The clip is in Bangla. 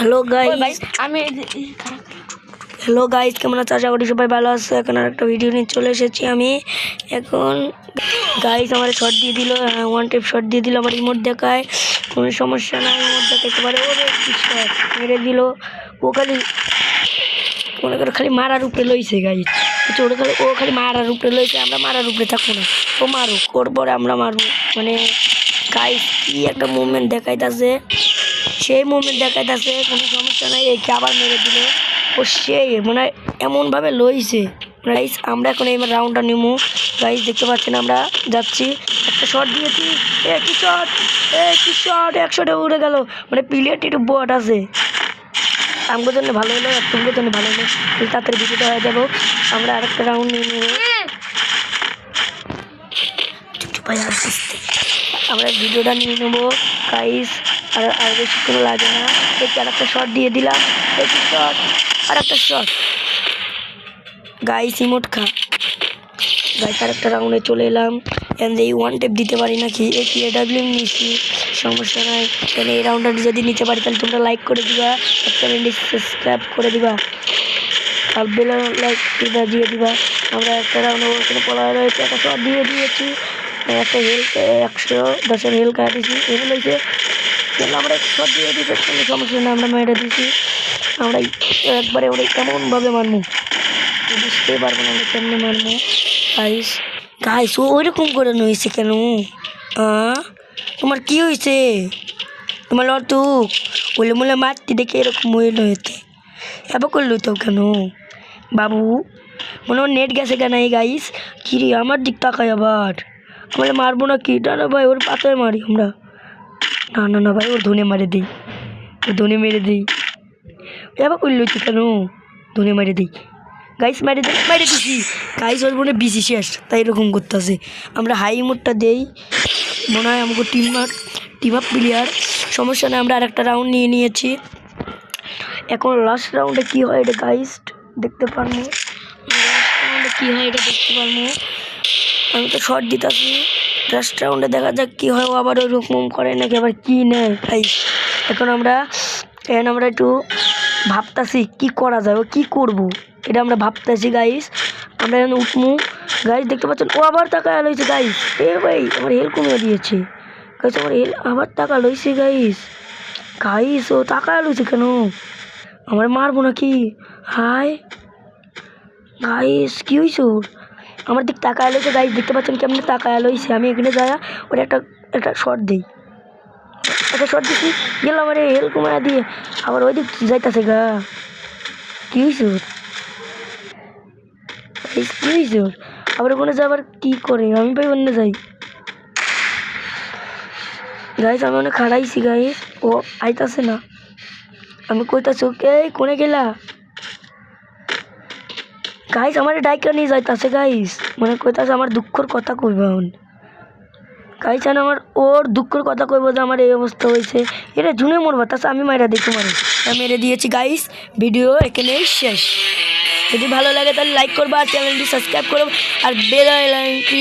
হ্যালো গাইস কেমন আছো? আশা করি সবাই ভালো আছে। এখন আর একটা ভিডিও নিয়ে চলে এসেছি আমি। এখন গাইস আমার শট দিয়ে দিল, ওয়ান টেপ শট দিয়ে দিল, আমার রিমোট দেখায়, কোনো সমস্যা নাই, রিমোট দেখাইতে পারে। ওরে কি শট মেরে দিল, ও খালি মনে করো খালি মারার উপরে লইছে গাইস। ও খালি মারার উপরে লইছে, আমরা মারার উপরে থাকবো না, ও মারুক, ওর পরে আমরা মারবো। মানে গাইস কি একটা মুভমেন্ট দেখাইতেছে, সেই মুভমেন্ট দেখাইতেছে, কোনো সমস্যা নাই। এই আবার মেরে দিল, ও সেই মানে এমনভাবে লইছে গাইস। আমরা এখন এই রাউন্ডটা নিমু গাইস, দেখতে পাচ্ছেন আমরা যাচ্ছি। একটা শট দিয়েছি, কি শট, 100-টা উড়ে গেল। মানে প্লেয়ারটি একটু বট আছে, আমার জন্য ভালো হলো, তোমাদের জন্য ভালো হলো, তাড়াতাড়ি ভিডিওটা হয়ে যাবো। আমরা আরেকটা রাউন্ড নিয়ে নেবো। আমরা ভিডিওটা নিয়ে নেবো গাইস, আর বেশি কোনো লাগে না। দেখি আরেকটা শট দিয়ে দিলাম, শট, আর একটা শট গাইস, ইমোট খা গাইস। আরেকটা রাউন্ডে চলে এলাম। এই ওয়ান টেপ দিতে পারি নাকি, এই PAW নিচ্ছি, সমস্যা নাই। তাহলে এই রাউন্ডটা যদি নিতে পারি তাহলে তোমরা লাইক করে দিবা, চ্যানেলটি সাবস্ক্রাইব করে দিবা, আর বেল লাইক দিয়ে দিবা। আমরা একটা রাউন্ডে ওখানে পড়া রয়েছে, একটা শট দিয়ে দিয়েছি, একটা হেলথ 110-এর হেল কাটিয়েছি, হেল হয়েছে। আমরা শট দিয়ে দিয়েছি, কোনো সমস্যা না, আমরা মেরে দিয়েছি। আমরা একবারে ওরা কেমনভাবে মারবো বুঝতেই পারবো না, আমরা কেমনে মারবো গাইস। গাইস ও ওইরকম করে নইছে কেন? তোমার কি হয়েছে? তোমার লতুক বলে মনে মারতে দেখে এরকম হয়ে নইতে এবার করলো তো কেন বাবু? মনে হয় নেট গেছে কেন এই গাইস? কিরে আমার দিক তাকায় আবার, আমরা মারবো না কি? না ভাই, ওর পাতায় মারি আমরা। না ভাই, ওর ধনে মারে দিই, ওর ধনে মেরে দিই। এবার করলো তো কেন? ধনে মারে দিই গাইস, মেরে দিছি গাইস। ওর মনে বিসি শেষ, তাই এরকম করতেছে। আমরা হাই মোডটা দেই, মনে হয় আমাকে টিম আপ প্লেয়ার, সমস্যা নেই। আমরা আরেকটা রাউন্ড নিয়ে নিয়েছি। এখন লাস্ট রাউন্ডে কী হয় এটা গাইস দেখতে পারবো, লাস্ট রাউন্ডে কী হয় এটা দেখতে পারবো। আমি তো শর্ট দিতেছি, লাস্ট রাউন্ডে দেখা যাক কী হয়। ও আবার ওইরকম করে নাকি, আবার কী নেয় গাইস। এখন আমরা একটু ভাবতেছি কী করা যায়, ও কী করবো এটা আমরা ভাবতেছি গাইস। আমরা এখন উঠমু গাইস, দেখতে পাচ্ছেন ও আবার টাকা লইছে গাইস। ভাই আমার হেল কমিয়ে দিয়েছে গাইস, আমার হেল আবার টাকা লইছে গাইস। ও টাকা লইছে কেন? আমার মারবো নাকি? হাই গাইস কি হয়েছে ওর? আমার দিক টাকা লইছে গাইস, দেখতে পাচ্ছেন কেমন টাকা লইছে। আমি এখানে যাই, ওর একটা শর্ট দিই, একটা শর্ট দিচ্ছি, গেলাম আমার হেল কমায় দিয়ে আবার ওই দিক যাইতেছে গা। কি হয়েছে ওর? কি হয়েছে ওর? আবার ওখানে যাই, আবার কী করে? আমি ভাই অন্য যাই গাইস। আমি অনেক খাড়াইছি গাইস, ও আইতাছে না। আমি কইতাছি ওকে, কোনে গেলা গাইস? আমার ডাইকা নিয়ে যাইতাছে গাইস, মানে কইতাছে আমার দুঃখর কথা কইব গাইস। আমার ওর দুঃখের কথা কইব যে আমার এই অবস্থা হয়েছে। এটা জুনে মরবা, তাছে আমি মাইরা দেখি মারে, মেরে দিয়েছি গাইস। ভিডিও এখানেই শেষ। যদি ভালো লাগে তাহলে লাইক করবা, আর চ্যানেলটি সাবস্ক্রাইব করো, আর বেল আইকনটি